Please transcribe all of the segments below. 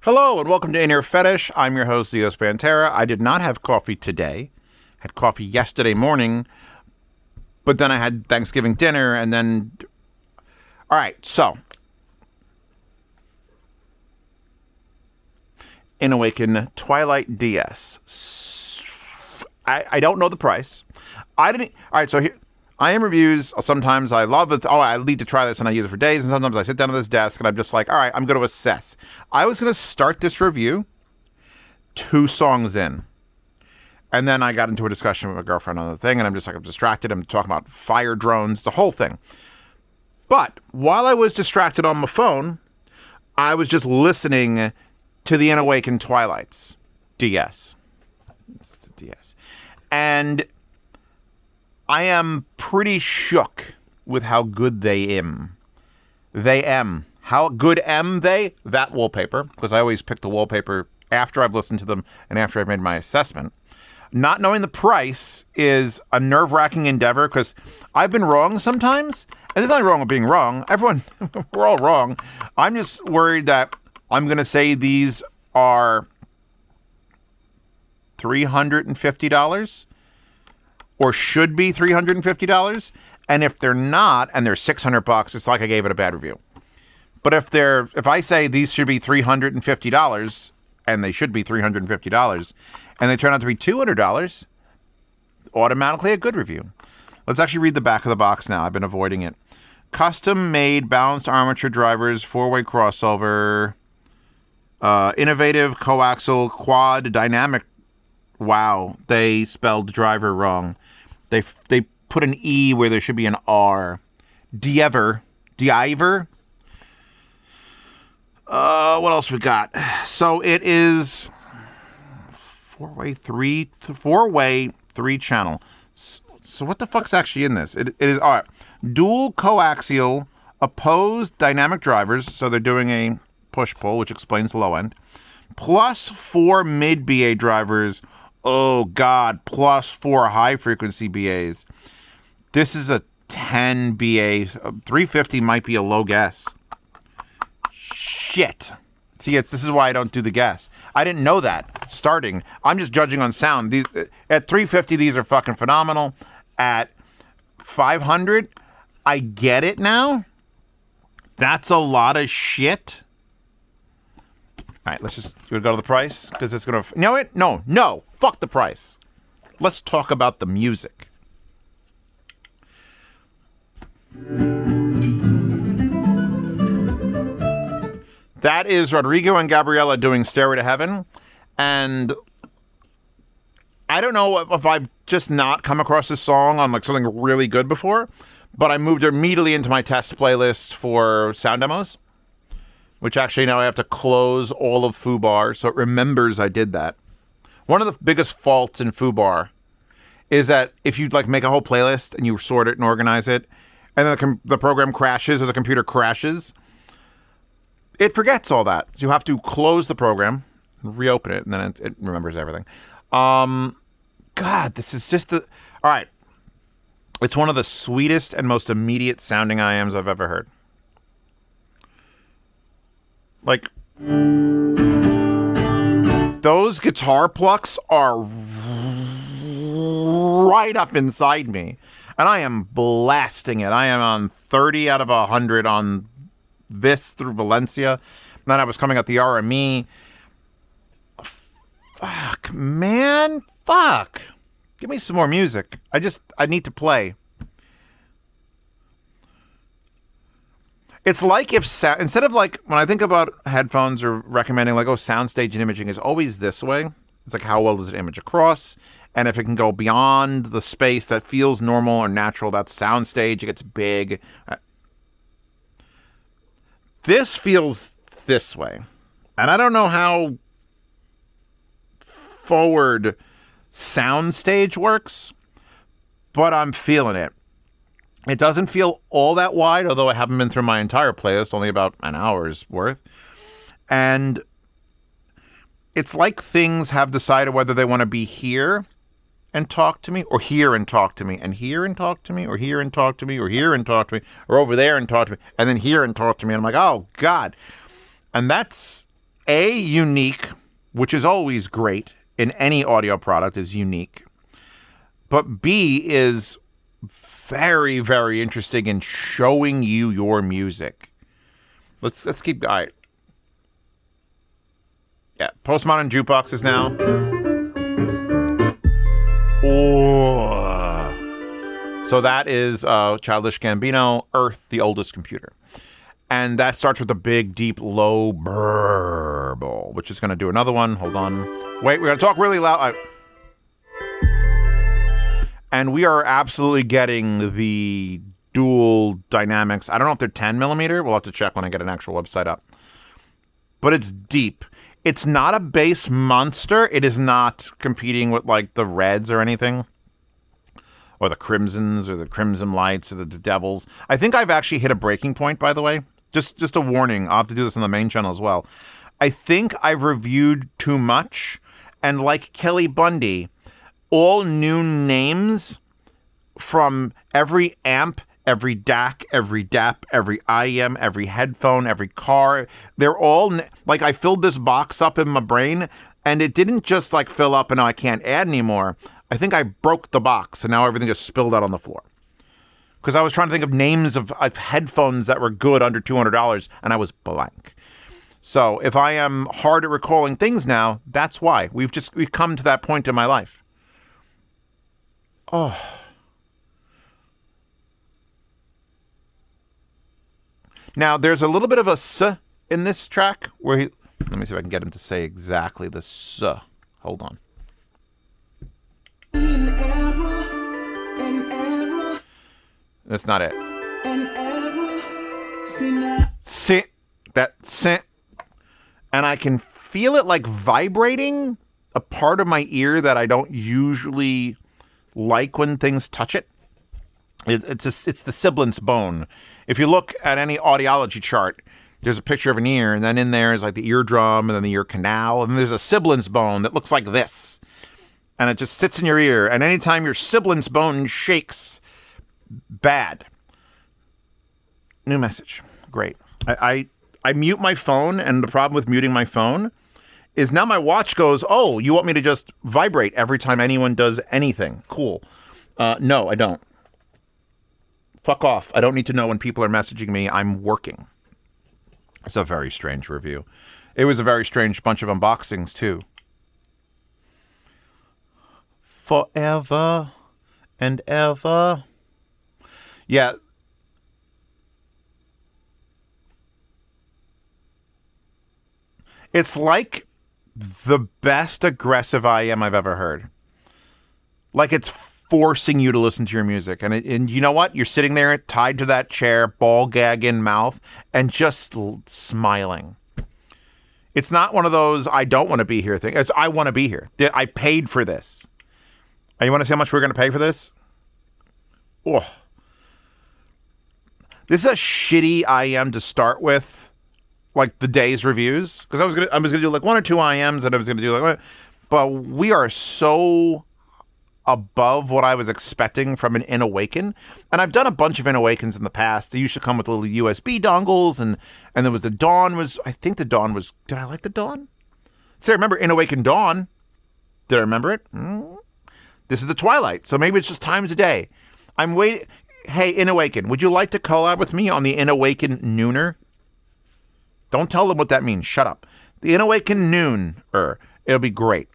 Hello and welcome to In Your Fetish. I'm your host, Zeos Pantera. I did not have coffee today. Had coffee yesterday morning, but then I had Thanksgiving dinner and then... All right, so... InAwaken Twilight DS. I don't know the price. I didn't... All right, so here... IEM reviews, sometimes I love it. Oh, I need to try this and I use it for days. And sometimes I sit down at this desk and I'm just like, all right, I'm going to assess. I was going to start this review 2 songs in. And then I got into a discussion with my girlfriend on the thing. And I'm just like, I'm distracted. I'm talking about fire drones, the whole thing. But while I was distracted on my phone, I was just listening to the InAwaken Twilights. DS. And... I am pretty shook with how good they am. They am. How good am they? That wallpaper, because I always pick the wallpaper after I've listened to them and after I've made my assessment. Not knowing the price is a nerve-wracking endeavor, because I've been wrong sometimes. And there's nothing wrong with being wrong. Everyone, we're all wrong. I'm just worried that I'm going to say these are $350. Or should be $350, and if they're not, and they're $600, it's like I gave it a bad review. But if I say these should be $350, and they should be $350, and they turn out to be $200, automatically a good review. Let's actually read the back of the box now. I've been avoiding it. Custom-made balanced armature drivers, 4-way crossover, innovative coaxial quad dynamic. Wow, they spelled driver wrong. They put an E where there should be an R. Diver. What else we got? So it is 4-way, 3-channel. So what the fuck's actually in this? It is, all right. Dual coaxial opposed dynamic drivers. So they're doing a push-pull, which explains the low end. Plus 4 mid-BA drivers. Oh, God, plus 4 high-frequency BAs. This is a 10 BA. 350 might be a low guess. Shit. See, this is why I don't do the guess. I didn't know that starting. I'm just judging on sound. These at 350, these are fucking phenomenal. At 500, I get it now. That's a lot of shit. All right, let's just go to the price, because it's going to... No, fuck the price. Let's talk about the music. That is Rodrigo and Gabriela doing Stairway to Heaven, and I don't know if I've just not come across this song on like something really good before, but I moved immediately into my test playlist for sound demos. Which actually now I have to close all of FooBar, so it remembers I did that. One of the biggest faults in FooBar is that if you like make a whole playlist and you sort it and organize it, and then the program crashes or the computer crashes, it forgets all that. So you have to close the program, reopen it, and then it remembers everything. God, this is just all right. It's one of the sweetest and most immediate sounding IEMs I've ever heard. Like, those guitar plucks are right up inside me. And I am blasting it. I am on 30 out of 100 on this through Valencia. And then I was coming at the RME. Fuck, man. Fuck. Give me some more music. I need to play. It's like if instead of like when I think about headphones or recommending like, soundstage and imaging is always this way. It's like how well does it image across? And if it can go beyond the space that feels normal or natural, that's soundstage. It gets big. This feels this way. And I don't know how forward soundstage works, but I'm feeling it. It doesn't feel all that wide, although I haven't been through my entire playlist, only about an hour's worth. And it's like things have decided whether they want to be here and talk to me, or here and talk to me, and here and talk to me, or here and talk to me, or here and talk to me, or over there and talk to me, and then here and talk to me. And I'm like, oh, God. And that's A, unique, which is always great in any audio product, is unique. But B, is very, very interesting in showing you your music. Let's keep... All right. Yeah, Postmodern Jukeboxes now. Oh. So that is Childish Gambino, Earth, the Oldest Computer. And that starts with a big, deep, low burble, which is going to do another one. Hold on. Wait, we're going to talk really loud. And we are absolutely getting the dual dynamics. I don't know if they're 10 millimeter. We'll have to check when I get an actual website up. But it's deep. It's not a bass monster. It is not competing with like the Reds or anything. Or the Crimsons or the Crimson Lights or the Devils. I think I've actually hit a breaking point, by the way. Just a warning. I'll have to do this on the main channel as well. I think I've reviewed too much. And like Kelly Bundy, all new names from every amp, every DAC, every DAP, every IEM, every headphone, every car. They're all, like, I filled this box up in my brain, and it didn't just, like, fill up and now I can't add anymore. I think I broke the box, and now everything just spilled out on the floor. Because I was trying to think of names of headphones that were good under $200, and I was blank. So if I am hard at recalling things now, that's why. We've come to that point in my life. Oh. Now, there's a little bit of a s in this track where he... Let me see if I can get him to say exactly the s. Hold on. That's not it. Sit. That sit. And I can feel it like vibrating a part of my ear that I don't usually like when things touch it. It's the sibilance bone. If you look at any audiology chart, there's a picture of an ear, and then in there is like the eardrum, and then the ear canal, and then there's a sibilance bone that looks like this. And it just sits in your ear, and anytime your sibilance bone shakes, bad. New message. Great. I mute my phone, and the problem with muting my phone is now my watch goes, oh, you want me to just vibrate every time anyone does anything. Cool. No, I don't. Fuck off. I don't need to know when people are messaging me. I'm working. It's a very strange review. It was a very strange bunch of unboxings, too. Forever and ever. Yeah. It's like the best aggressive IEM I've ever heard. Like it's forcing you to listen to your music. And you know what? You're sitting there tied to that chair, ball gag in mouth, and just smiling. It's not one of those I don't want to be here thing. It's I want to be here. I paid for this. And you want to see how much we're going to pay for this? Oh. This is a shitty IEM to start with, like the day's reviews. Because I was gonna do like one or two IEMs, and I was gonna do like, but we are so above what I was expecting from an InAwaken. And I've done a bunch of InAwakens in the past. They used to come with little USB dongles, and there was the Dawn was, I think the Dawn was, did I like the Dawn? So I remember InAwaken Dawn. Did I remember it? This is the Twilight, so maybe it's just times a day. I'm waiting. Hey, InAwaken, would you like to collab with me on the InAwaken Nooner? Don't tell them what that means. Shut up. The InAwaken Nooner. It'll be great.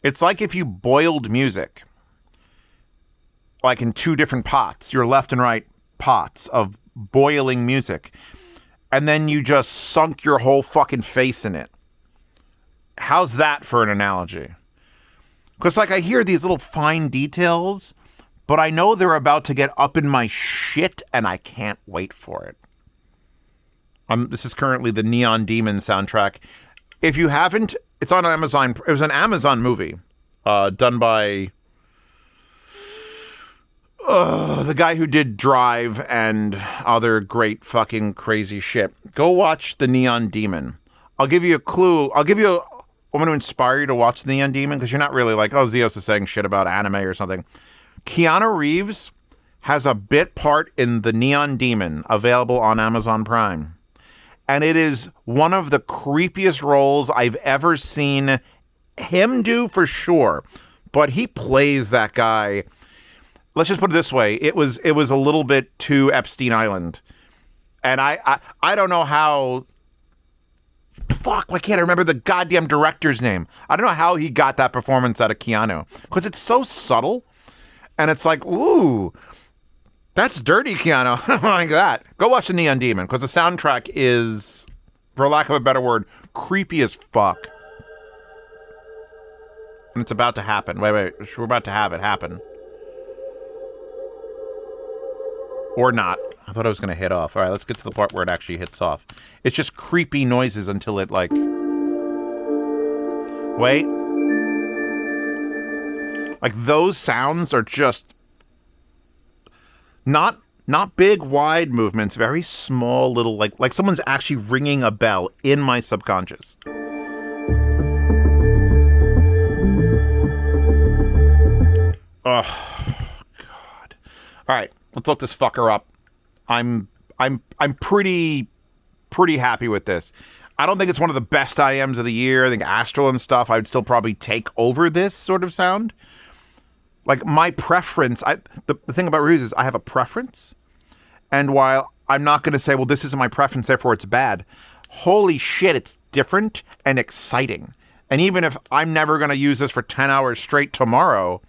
It's like if you boiled music, like in two different pots, your left and right pots of boiling music, and then you just sunk your whole fucking face in it. How's that for an analogy? Because, like, I hear these little fine details, but I know they're about to get up in my shit, and I can't wait for it. This is currently the Neon Demon soundtrack. If you haven't, it's on Amazon. It was an Amazon movie done by the guy who did Drive and other great fucking crazy shit. Go watch the Neon Demon. I'll give you a clue. I'm going to inspire you to watch the Neon Demon because you're not really like, oh, Zeos is saying shit about anime or something. Keanu Reeves has a bit part in The Neon Demon, available on Amazon Prime. And it is one of the creepiest roles I've ever seen him do, for sure. But he plays that guy. Let's just put it this way. It was a little bit too Epstein Island. And I don't know how... Fuck, why can't I remember the goddamn director's name? I don't know how he got that performance out of Keanu. Because it's so subtle. And it's like, ooh... That's dirty, Keanu. I don't like that. Go watch The Neon Demon, because the soundtrack is, for lack of a better word, creepy as fuck. And it's about to happen. Wait. We're about to have it happen. Or not. I thought I was going to hit off. All right, let's get to the part where it actually hits off. It's just creepy noises until it, like... Wait. Like, those sounds are just... Not big, wide movements, very small little, like someone's actually ringing a bell in my subconscious. Oh, God. All right, let's look this fucker up. I'm pretty happy with this. I don't think it's one of the best IEMs of the year. I think Astral and stuff, I would still probably take over this sort of sound. Like, my preference, the thing about reviews is I have a preference. And while I'm not going to say, well, this isn't my preference, therefore it's bad. Holy shit, it's different and exciting. And even if I'm never going to use this for 10 hours straight tomorrow,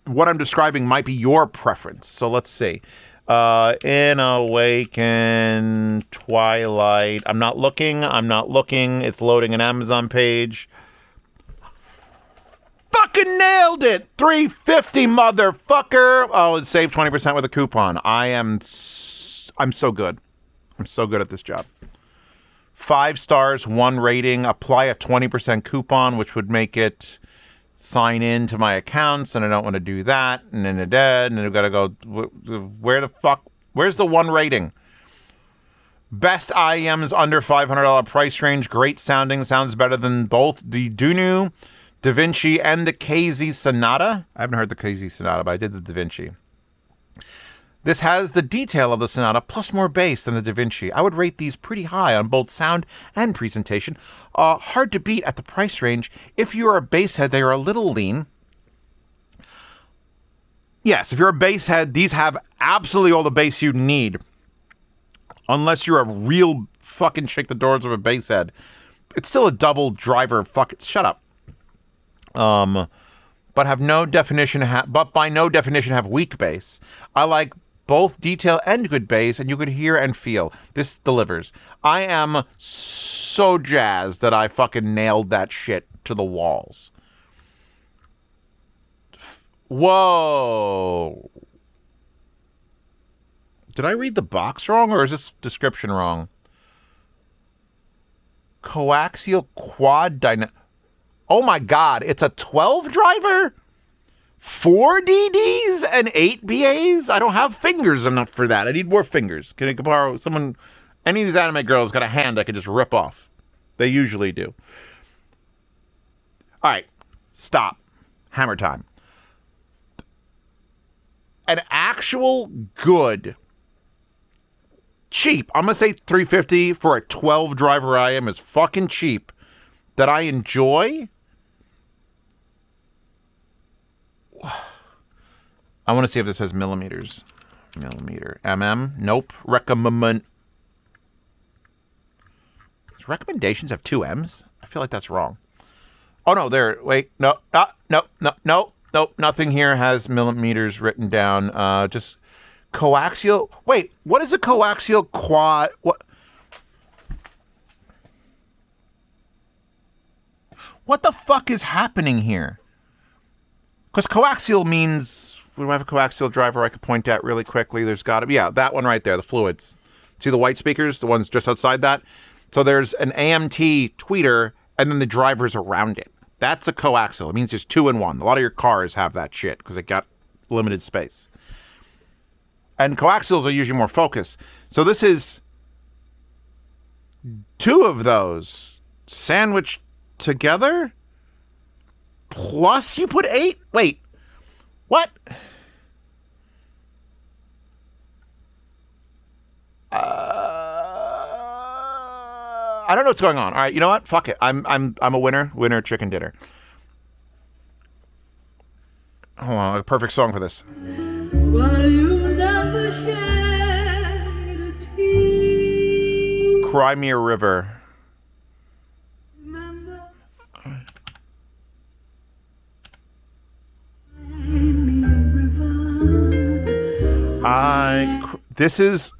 what I'm describing might be your preference. So let's see. InAwaken, Twilight. I'm not looking. It's loading an Amazon page. Fucking nailed it! $3.50, motherfucker! Oh, it saved 20% with a coupon. I'm so good. I'm so good at this job. 5 stars, 1 rating. Apply a 20% coupon, which would make it sign in to my accounts, and I don't want to do that. And then and I've got to go, where the fuck? Where's the 1 rating? Best IEMs under $500 price range. Great sounding. Sounds better than both the Dunu, Da Vinci, and the KZ Sonata. I haven't heard the KZ Sonata, but I did the Da Vinci. This has the detail of the Sonata, plus more bass than the Da Vinci. I would rate these pretty high on both sound and presentation. Hard to beat at the price range. If you are a bass head, they are a little lean. Yes, if you're a bass head, these have absolutely all the bass you need. Unless you're a real fucking shake the doors of a bass head. It's still a double driver. Shut up. But have no definition. But by no definition have weak bass. I like both detail and good bass, and you could hear and feel. This delivers. I am so jazzed that I fucking nailed that shit to the walls. Whoa. Did I read the box wrong, or is this description wrong? Coaxial quad dynamic. Oh my God, it's a 12 driver? 4 DDs and 8 BAs? I don't have fingers enough for that. I need more fingers. Can I borrow someone? Any of these anime girls got a hand I could just rip off. They usually do. All right, stop. Hammer time. An actual good, cheap, I'm going to say $350 for a 12 driver IM is fucking cheap, that I enjoy. I want to see if this has millimeters. Millimeter. Nope. Recommend. Does recommendations have 2 M's? I feel like that's wrong. Oh, no. There. Wait. No. No. Nothing here has millimeters written down. Just coaxial. Wait. What is a coaxial quad? What the fuck is happening here? Because coaxial means, we don't have a coaxial driver I could point at really quickly. There's got to be, yeah, that one right there, the fluids. See the white speakers, the ones just outside that? So there's an AMT tweeter, and then the drivers around it. That's a coaxial. It means there's 2 in 1. A lot of your cars have that shit because it got limited space. And coaxials are usually more focused. So this is 2 of those sandwiched together? Plus you put 8? Wait. What? I don't know what's going on. All right, you know what? Fuck it. I'm a winner. Winner chicken dinner. Hold on, a perfect song for this. Cry Me a River. This is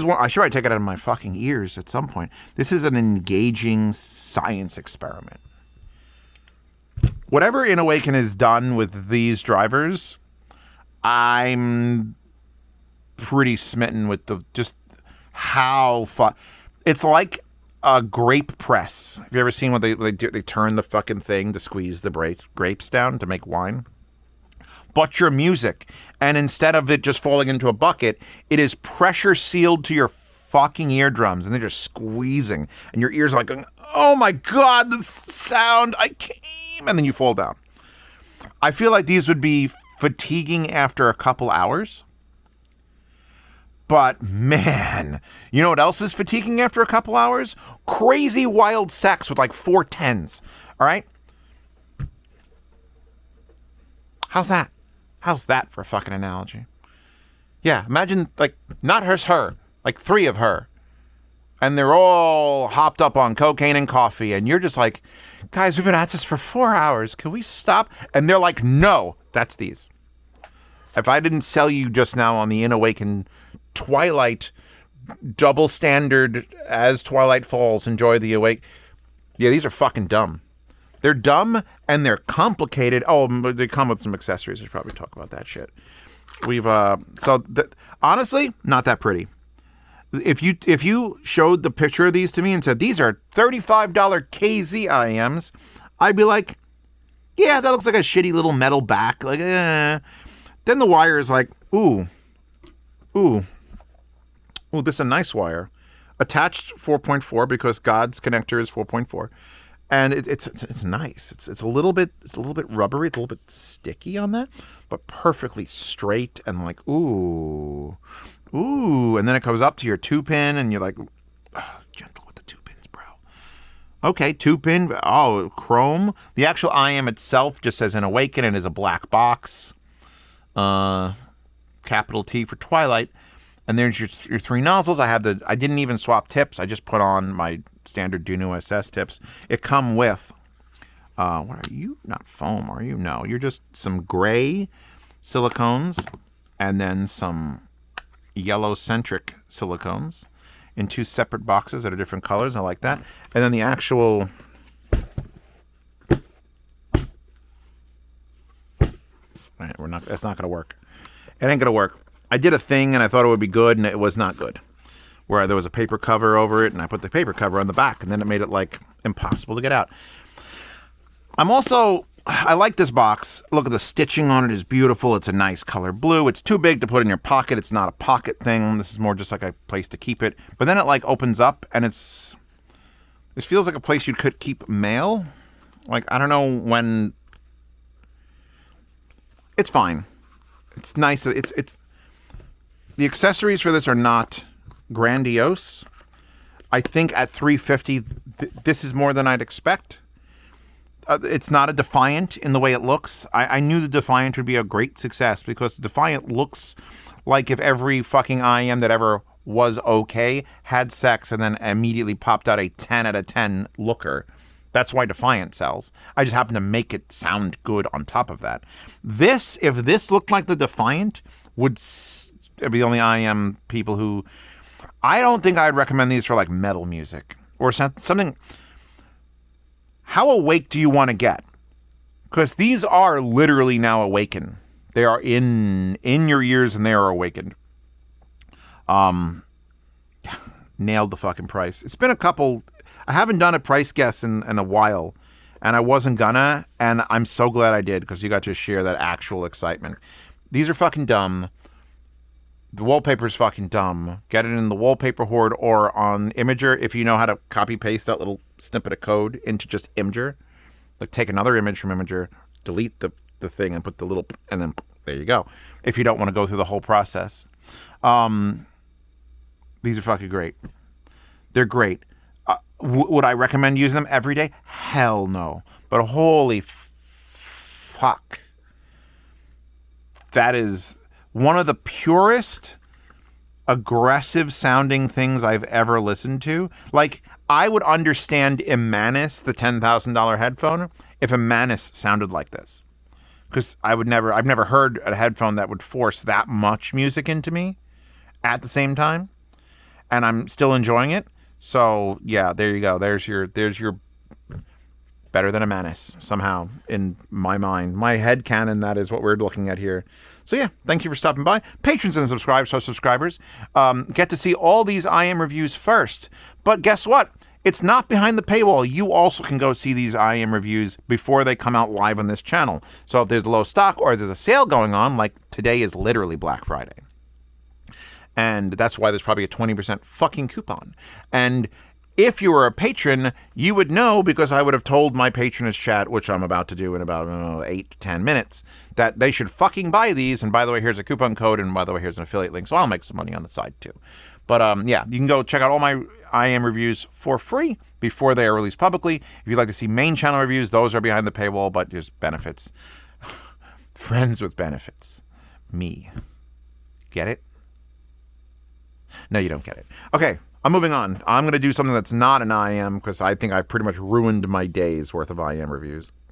one. I should probably take it out of my fucking ears at some point. This is an engaging science experiment. Whatever InAwaken has done with these drivers, I'm pretty smitten with just how fun. It's like a grape press. Have you ever seen what they do? They turn the fucking thing to squeeze the grapes down to make wine. But your music, and instead of it just falling into a bucket, it is pressure sealed to your fucking eardrums, and they're just squeezing, and your ears are like going, oh my god, the sound, I came, and then you fall down. I feel like these would be fatiguing after a couple hours, but man, you know what else is fatiguing after a couple hours? Crazy wild sex with like 4 tens, all right? How's that? How's that for a fucking analogy? Yeah, imagine, like, not her, like 3 of her. And they're all hopped up on cocaine and coffee. And you're just like, guys, we've been at this for 4 hours. Can we stop? And they're like, no, that's these. If I didn't sell you just now on the InAwaken Twilight double standard as Twilight falls, enjoy the awake. Yeah, these are fucking dumb. They're dumb and they're complicated. Oh, they come with some accessories. We should probably talk about that shit. Honestly, not that pretty. If you showed the picture of these to me and said, these are $35 KZ IEMs, I'd be like, yeah, that looks like a shitty little metal back. Like, Then the wire is like, ooh, this is a nice wire. Attached 4.4 because God's connector is 4.4. And it's nice. It's a little bit rubbery, it's a little bit sticky on that, but perfectly straight and like ooh, and then it goes up to your 2-pin, and you're like, oh, gentle with the 2 pins, bro. Okay, 2-pin. Oh, chrome. The actual IEM itself just says InAwaken and is a black box. Capital T for Twilight, and there's your 3 nozzles. I didn't even swap tips. I just put on my standard Duno SS tips. It come with what are you? Not foam, are you? No, you're just some gray silicones and then some yellow centric silicones in 2 separate boxes that are different colors. I like that. And then the actual that's not gonna work. It ain't gonna work. I did a thing and I thought it would be good, and it was not good. Where there was a paper cover over it, and I put the paper cover on the back, and then it made it, like, impossible to get out. I like this box. Look at the stitching on it is beautiful. It's a nice color blue. It's too big to put in your pocket. It's not a pocket thing. This is more just like a place to keep it. But then it, like, opens up, and this feels like a place you could keep mail. Like, I don't know when... It's fine. It's nice. It's the accessories for this are not grandiose. I think at $350, this is more than I'd expect. It's not a Defiant in the way it looks. I knew the Defiant would be a great success because the Defiant looks like if every fucking IEM that ever was okay had sex and then immediately popped out a 10 out of 10 looker. That's why Defiant sells. I just happen to make it sound good on top of that. If this looked like the Defiant, would be the only IEM people who... I don't think I'd recommend these for like metal music or something. How awake do you want to get? Because these are literally now awakened. They are in your ears and they are awakened. Nailed the fucking price. It's been a couple... I haven't done a price guess in a while, and I wasn't gonna, and I'm so glad I did because you got to share that actual excitement. These are fucking dumb. The wallpaper's fucking dumb. Get it in the wallpaper horde or on Imager if you know how to copy paste that little snippet of code into just Imager. Like take another image from Imager, delete the the thing and put the little, and then there you go. If you don't want to go through the whole process. These are fucking great. They're great. Would I recommend using them every day? Hell no. But holy fuck. That is one of the purest, aggressive sounding things I've ever listened to. Like, I would understand Imanis, the $10,000 headphone, if Imanis sounded like this. Because I've never heard a headphone that would force that much music into me at the same time. And I'm still enjoying it. So yeah, there you go. There's your better than Imanis somehow in my mind. My head canon, that is what we're looking at here. So yeah, thank you for stopping by. Patrons and subscribers get to see all these IEM reviews first. But guess what? It's not behind the paywall. You also can go see these IEM reviews before they come out live on this channel. So if there's low stock or there's a sale going on, like today is literally Black Friday. And that's why there's probably a 20% fucking coupon. And if you were a patron, you would know, because I would have told my patronage chat, which I'm about to do in about 8 to 10 minutes, that they should fucking buy these. And by the way, here's a coupon code. And by the way, here's an affiliate link. So I'll make some money on the side too. But yeah, you can go check out all my IEM reviews for free before they are released publicly. If you'd like to see main channel reviews, those are behind the paywall, but just benefits. Friends with benefits. Me. Get it? No, you don't get it. Okay, I'm moving on. I'm going to do something that's not an IEM because I think I've pretty much ruined my day's worth of IEM reviews.